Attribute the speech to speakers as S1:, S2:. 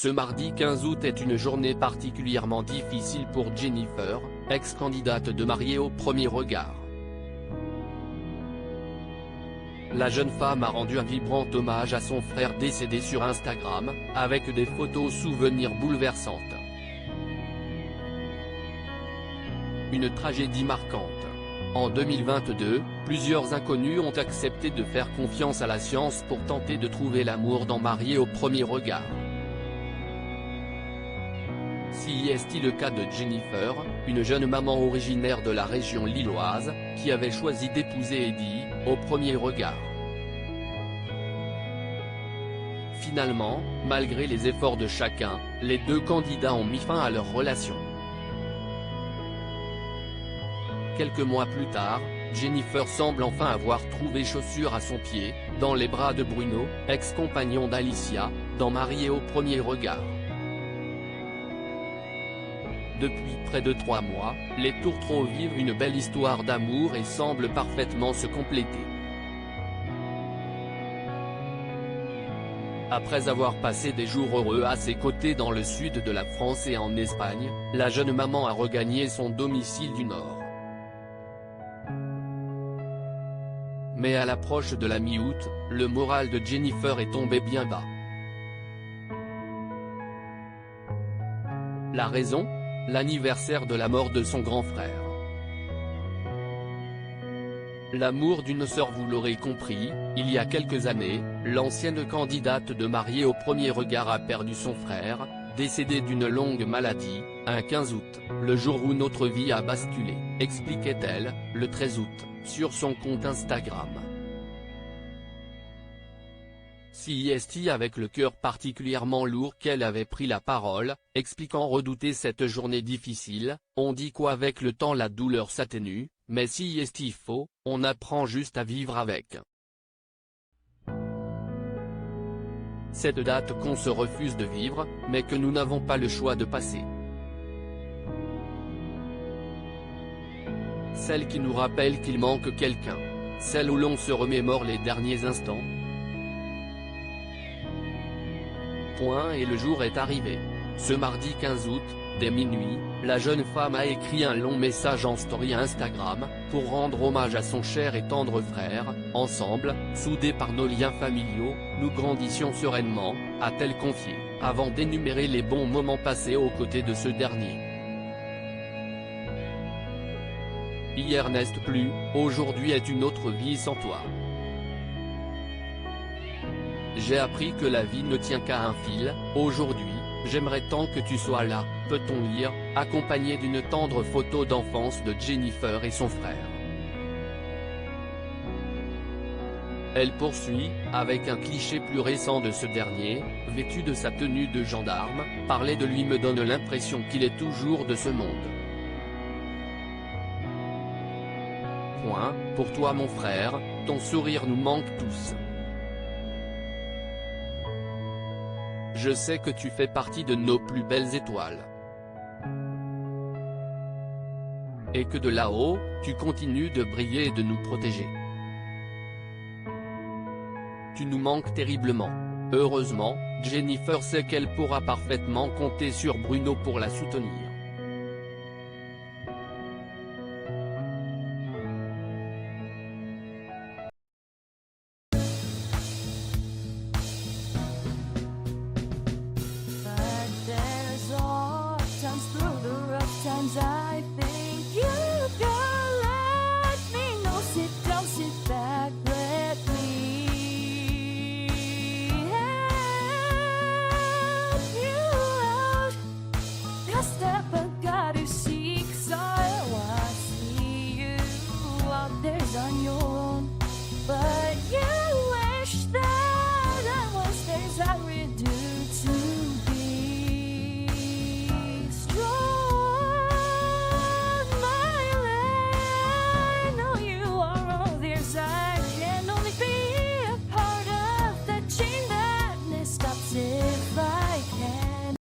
S1: Ce mardi 15 août est une journée particulièrement difficile pour Jennifer, ex-candidate de Mariée au premier regard. La jeune femme a rendu un vibrant hommage à son frère décédé sur Instagram, avec des photos souvenirs bouleversantes. Une tragédie marquante. En 2022, plusieurs inconnus ont accepté de faire confiance à la science pour tenter de trouver l'amour dans Mariée au premier regard. Si est le cas de Jennifer, une jeune maman originaire de la région lilloise, qui avait choisi d'épouser Eddie, au premier regard. Finalement, malgré les efforts de chacun, les deux candidats ont mis fin à leur relation. Quelques mois plus tard, Jennifer semble enfin avoir trouvé chaussure à son pied, dans les bras de Bruno, ex-compagnon d'Alicia, dans Mariée au premier regard. Depuis près de 3 mois, les tourtereaux vivent une belle histoire d'amour et semblent parfaitement se compléter. Après avoir passé des jours heureux à ses côtés dans le sud de la France et en Espagne, la jeune maman a regagné son domicile du Nord. Mais à l'approche de la mi-août, le moral de Jennifer est tombé bien bas. La raison ? L'anniversaire de la mort de son grand frère. L'amour d'une sœur, vous l'aurez compris, il y a quelques années, l'ancienne candidate de Mariée au premier regard a perdu son frère, décédé d'une longue maladie, un 15 août, le jour où notre vie a basculé, expliquait-elle, le 13 août, sur son compte Instagram. Si est avec le cœur particulièrement lourd qu'elle avait pris la parole, expliquant redouter cette journée difficile. On dit qu'avec le temps la douleur s'atténue, mais si est faux, on apprend juste à vivre avec. Cette date qu'on se refuse de vivre, mais que nous n'avons pas le choix de passer. Celle qui nous rappelle qu'il manque quelqu'un. Celle où l'on se remémore les derniers instants. Et le jour est arrivé. Ce mardi 15 août, dès minuit, la jeune femme a écrit un long message en story Instagram, pour rendre hommage à son cher et tendre frère. Ensemble, soudés par nos liens familiaux, nous grandissions sereinement, a-t-elle confié, avant d'énumérer les bons moments passés aux côtés de ce dernier. Hier n'est plus, aujourd'hui est une autre vie sans toi. J'ai appris que la vie ne tient qu'à un fil. Aujourd'hui, j'aimerais tant que tu sois là, peut-on lire, accompagné d'une tendre photo d'enfance de Jennifer et son frère. Elle poursuit, avec un cliché plus récent de ce dernier, vêtu de sa tenue de gendarme, parler de lui me donne l'impression qu'il est toujours de ce monde. Pour toi mon frère, ton sourire nous manque tous. Je sais que tu fais partie de nos plus belles étoiles. Et que de là-haut, tu continues de briller et de nous protéger. Tu nous manques terriblement. Heureusement, Jennifer sait qu'elle pourra parfaitement compter sur Bruno pour la soutenir.